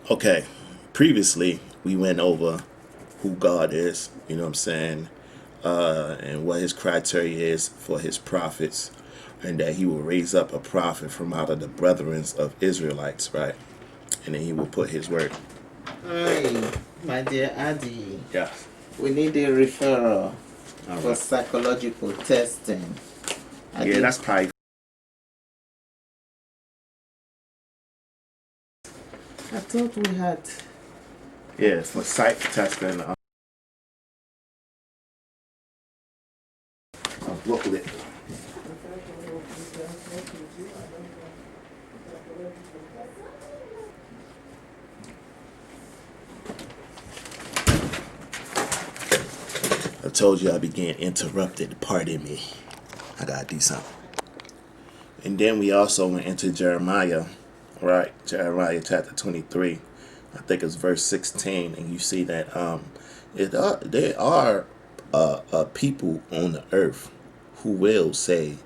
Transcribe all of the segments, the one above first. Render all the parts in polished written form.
Okay, previously we went over who God is, you know what I'm saying, and what his criteria is for his prophets, and that he will raise up a prophet from out of the brethren of Israelites, right? And then he will put his word. Hi, my dear Addy. Yeah. We need a referral All for right. psychological testing. Yeah, that's probably. I thought we had. Yeah, for psych testing, a booklet. I told you I began interrupted. Pardon me. I gotta do something. And then we also went into Jeremiah, right? Jeremiah chapter 23. I think it's verse 16, and you see that there are people on the earth who will say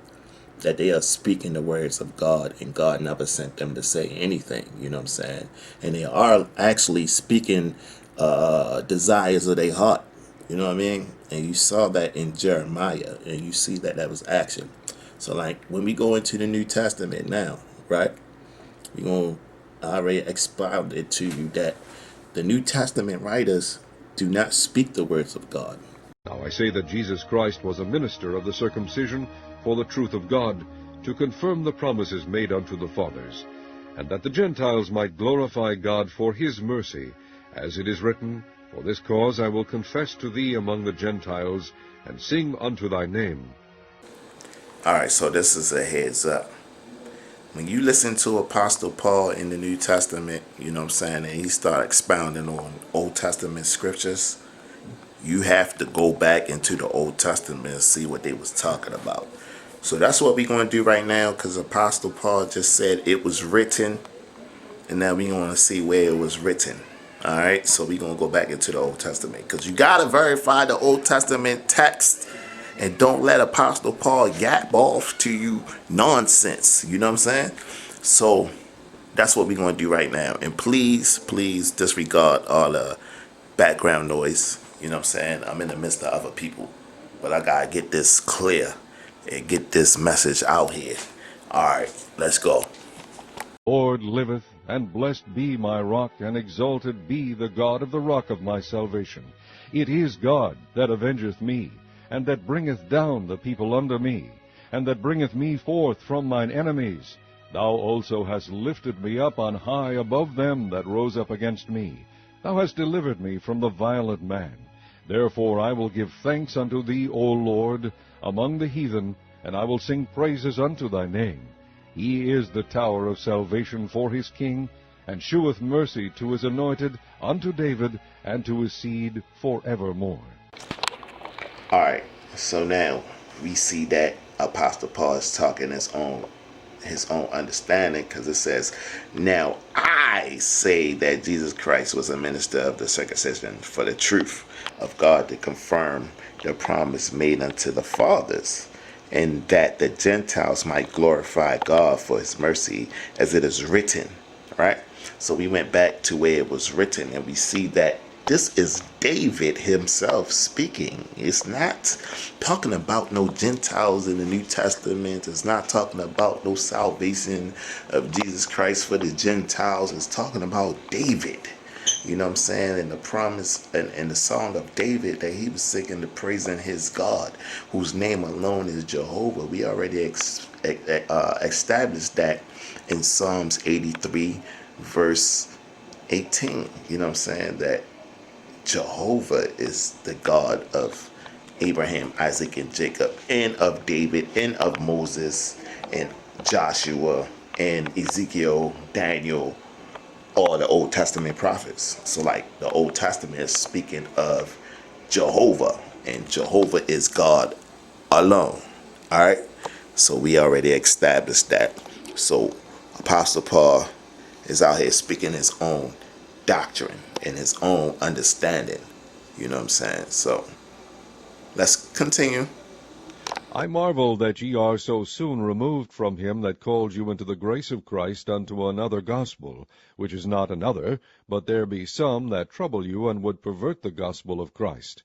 that they are speaking the words of God, and God never sent them to say anything. You know what I'm saying? And they are actually speaking desires of their heart. You know what I mean? And you saw that in Jeremiah, and you see that that was action. So, like, when we go into the New Testament now, right? We're going to already expound it to you that the New Testament writers do not speak the words of God. Now I say that Jesus Christ was a minister of the circumcision for the truth of God, to confirm the promises made unto the fathers, and that the Gentiles might glorify God for his mercy, as it is written, For this cause I will confess to thee among the Gentiles, and sing unto thy name. All right, so this is a heads up. When you listen to Apostle Paul in the New Testament, you know what I'm saying, and he start expounding on Old Testament scriptures, you have to go back into the Old Testament and see what they was talking about. So that's what we're going to do right now, because Apostle Paul just said it was written, and now we're going to see where it was written. All right, so we're going to go back into the Old Testament, because you got to verify the Old Testament text, and don't let Apostle Paul yap off to you nonsense. You know what I'm saying? So that's what we're going to do right now. And please, please disregard all the background noise. You know what I'm saying? I'm in the midst of other people. But I got to get this clear and get this message out here. All right, let's go. Lord liveth, and blessed be my rock, and exalted be the God of the rock of my salvation. It is God that avengeth me, and that bringeth down the people under me, and that bringeth me forth from mine enemies. Thou also hast lifted me up on high above them that rose up against me. Thou hast delivered me from the violent man. Therefore I will give thanks unto thee, O Lord, among the heathen, and I will sing praises unto thy name. He is the tower of salvation for his king, and sheweth mercy to his anointed, unto David, and to his seed forevermore. All right, so now we see that Apostle Paul is talking his own understanding, because it says, now I say that Jesus Christ was a minister of the circumcision for the truth of God, to confirm the promise made unto the fathers, and that the Gentiles might glorify God for his mercy, as it is written. Right? So we went back to where it was written, and we see that this is David himself speaking. It's not talking about no Gentiles in the New Testament. It's not talking about no salvation of Jesus Christ for the Gentiles. It's talking about David. You know what I'm saying? And the promise and the song of David that he was singing, to praising his God, whose name alone is Jehovah. We already established that in Psalms 83, verse 18. You know what I'm saying? That Jehovah is the God of Abraham, Isaac, and Jacob, and of David, and of Moses, and Joshua, and Ezekiel, Daniel, all the Old Testament prophets. So, like, the Old Testament is speaking of Jehovah, and Jehovah is God alone. All right? So, we already established that. So, Apostle Paul is out here speaking his own doctrine and his own understanding. You know what I'm saying? So let's continue. I marvel that ye are so soon removed from him that called you into the grace of Christ unto another gospel, which is not another, but there be some that trouble you, and would pervert the gospel of Christ.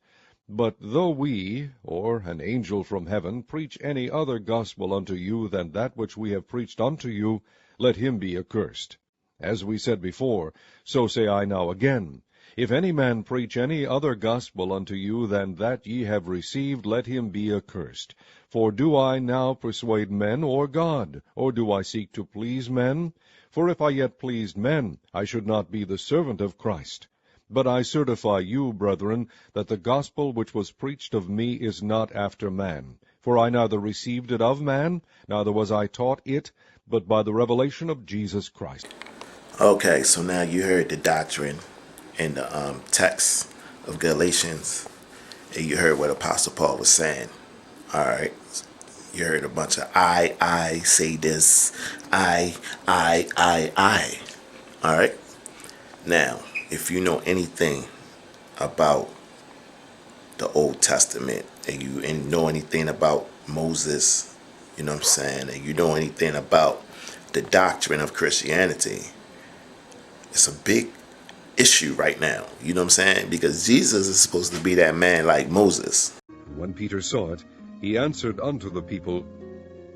But though we, or an angel from heaven, preach any other gospel unto you than that which we have preached unto you, let him be accursed. As we said before, so say I now again, if any man preach any other gospel unto you than that ye have received, let him be accursed. For do I now persuade men, or God? Or do I seek to please men? For if I yet pleased men, I should not be the servant of Christ. But I certify you, brethren, that the gospel which was preached of me is not after man. For I neither received it of man, neither was I taught it, but by the revelation of Jesus Christ. Okay, so now you heard the doctrine in the text of Galatians, and you heard what Apostle Paul was saying. All right, you heard a bunch of I say this, I. All right, now if you know anything about the Old Testament, and you know anything about Moses, you know what I'm saying, and you know anything about the doctrine of Christianity, it's a big issue right now, you know what I'm saying, because Jesus is supposed to be that man like Moses. When Peter saw it, he answered unto the people,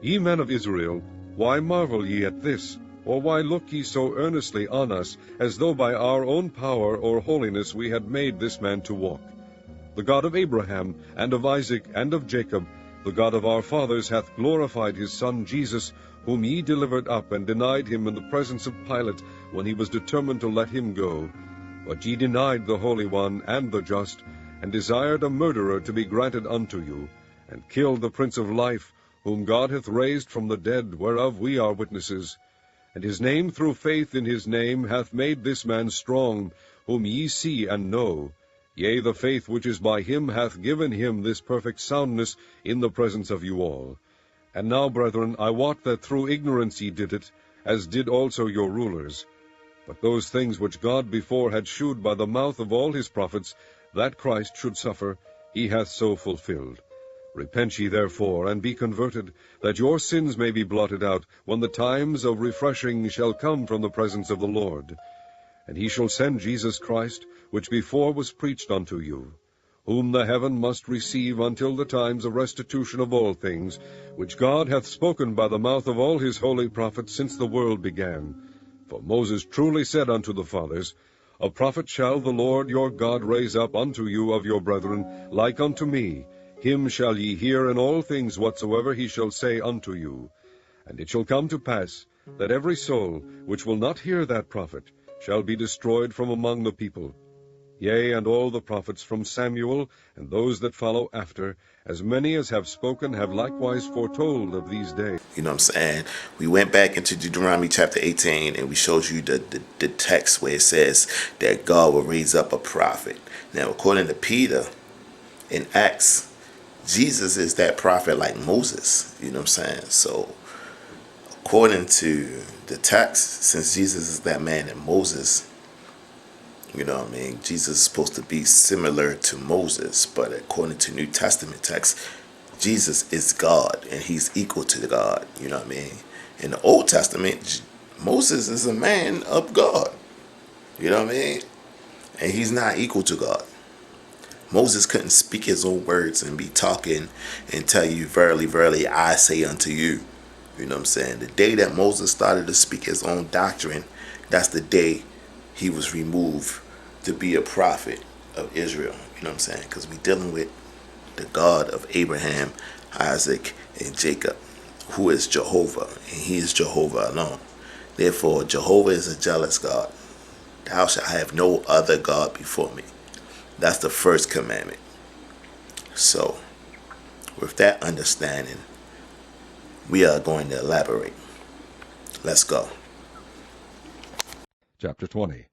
Ye men of Israel, why marvel ye at this? Or why look ye so earnestly on us, as though by our own power or holiness we had made this man to walk? The God of Abraham, and of Isaac, and of Jacob, the God of our fathers, hath glorified his Son Jesus, whom ye delivered up, and denied him in the presence of Pilate, when he was determined to let him go. But ye denied the Holy One, and the Just, and desired a murderer to be granted unto you, and killed the Prince of Life, whom God hath raised from the dead, whereof we are witnesses. And his name, through faith in his name, hath made this man strong, whom ye see and know. Yea, the faith which is by him hath given him this perfect soundness in the presence of you all. And now, brethren, I wot that through ignorance ye did it, as did also your rulers. But those things which God before had shewed by the mouth of all his prophets, that Christ should suffer, he hath so fulfilled. Repent ye therefore, and be converted, that your sins may be blotted out, when the times of refreshing shall come from the presence of the Lord. And he shall send Jesus Christ, which before was preached unto you, whom the heaven must receive until the times of restitution of all things, which God hath spoken by the mouth of all his holy prophets since the world began. For Moses truly said unto the fathers, A prophet shall the Lord your God raise up unto you of your brethren, like unto me. Him shall ye hear in all things whatsoever he shall say unto you. And it shall come to pass, that every soul which will not hear that prophet shall be destroyed from among the people. Yea, and all the prophets from Samuel, and those that follow after, as many as have spoken, have likewise foretold of these days. You know what I'm saying? We went back into Deuteronomy chapter 18, and we showed you the text where it says that God will raise up a prophet. Now, according to Peter in Acts, Jesus is that prophet like Moses. You know what I'm saying? So, according to the text, since Jesus is that man and Moses, you know what I mean, Jesus is supposed to be similar to Moses, but according to New Testament text, Jesus is God, and he's equal to God, you know what I mean? In the Old Testament, Moses is a man of God, you know what I mean? And he's not equal to God. Moses couldn't speak his own words and be talking and tell you, verily, verily, I say unto you. You know what I'm saying? The day that Moses started to speak his own doctrine, that's the day he was removed to be a prophet of Israel. You know what I'm saying? Because we're dealing with the God of Abraham, Isaac, and Jacob, who is Jehovah, and he is Jehovah alone. Therefore, Jehovah is a jealous God. Thou shalt have no other God before me. That's the first commandment. So, with that understanding, we are going to elaborate. Let's go. Chapter 20.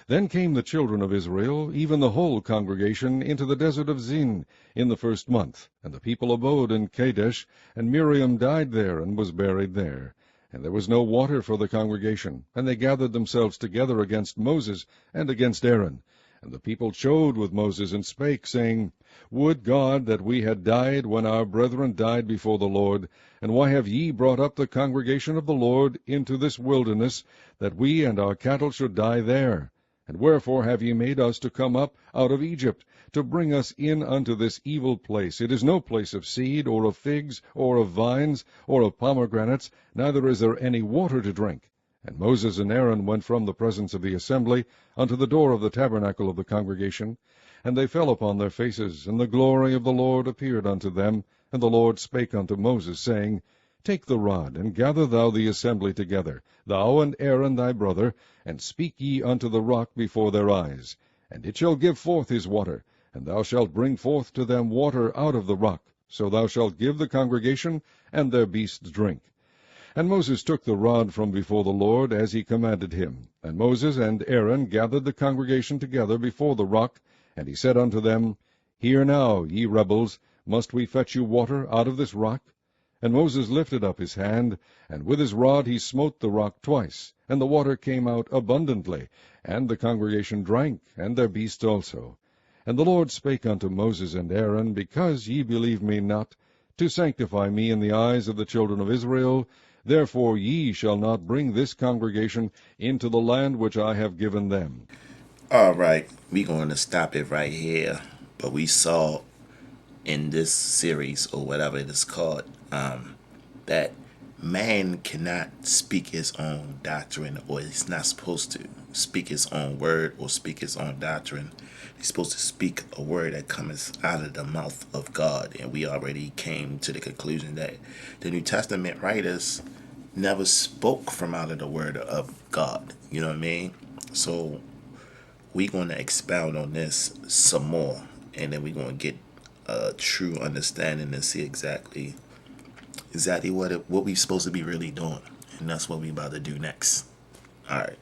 Then came the children of Israel, even the whole congregation, into the desert of Zin in the first month. And the people abode in Kadesh, and Miriam died there, and was buried there. And there was no water for the congregation. And they gathered themselves together against Moses and against Aaron. And the people chode with Moses, and spake, saying, Would God that we had died when our brethren died before the Lord! And why have ye brought up the congregation of the Lord into this wilderness, that we and our cattle should die there? And wherefore have ye made us to come up out of Egypt, to bring us in unto this evil place? It is no place of seed, or of figs, or of vines, or of pomegranates, neither is there any water to drink. And Moses and Aaron went from the presence of the assembly unto the door of the tabernacle of the congregation. And they fell upon their faces, and the glory of the Lord appeared unto them. And the Lord spake unto Moses, saying, Take the rod, and gather thou the assembly together, thou and Aaron thy brother, and speak ye unto the rock before their eyes. And it shall give forth his water, and thou shalt bring forth to them water out of the rock. So thou shalt give the congregation and their beasts drink. And Moses took the rod from before the Lord, as he commanded him. And Moses and Aaron gathered the congregation together before the rock. And he said unto them, Hear now, ye rebels, must we fetch you water out of this rock? And Moses lifted up his hand, and with his rod he smote the rock twice, and the water came out abundantly, and the congregation drank, and their beasts also. And the Lord spake unto Moses and Aaron, Because ye believe me not, to sanctify me in the eyes of the children of Israel, therefore ye shall not bring this congregation into the land which I have given them. All right, we're going to stop it right here. But we saw in this series, or whatever it is called, that man cannot speak his own doctrine, or he's not supposed to speak his own word or speak his own doctrine. He's supposed to speak a word that comes out of the mouth of God. And we already came to the conclusion that the New Testament writers never spoke from out of the word of God. You know what I mean? So we're going to expound on this some more, and then we're going to get a true understanding and see exactly what we're supposed to be really doing. And that's what we're about to do next. All right.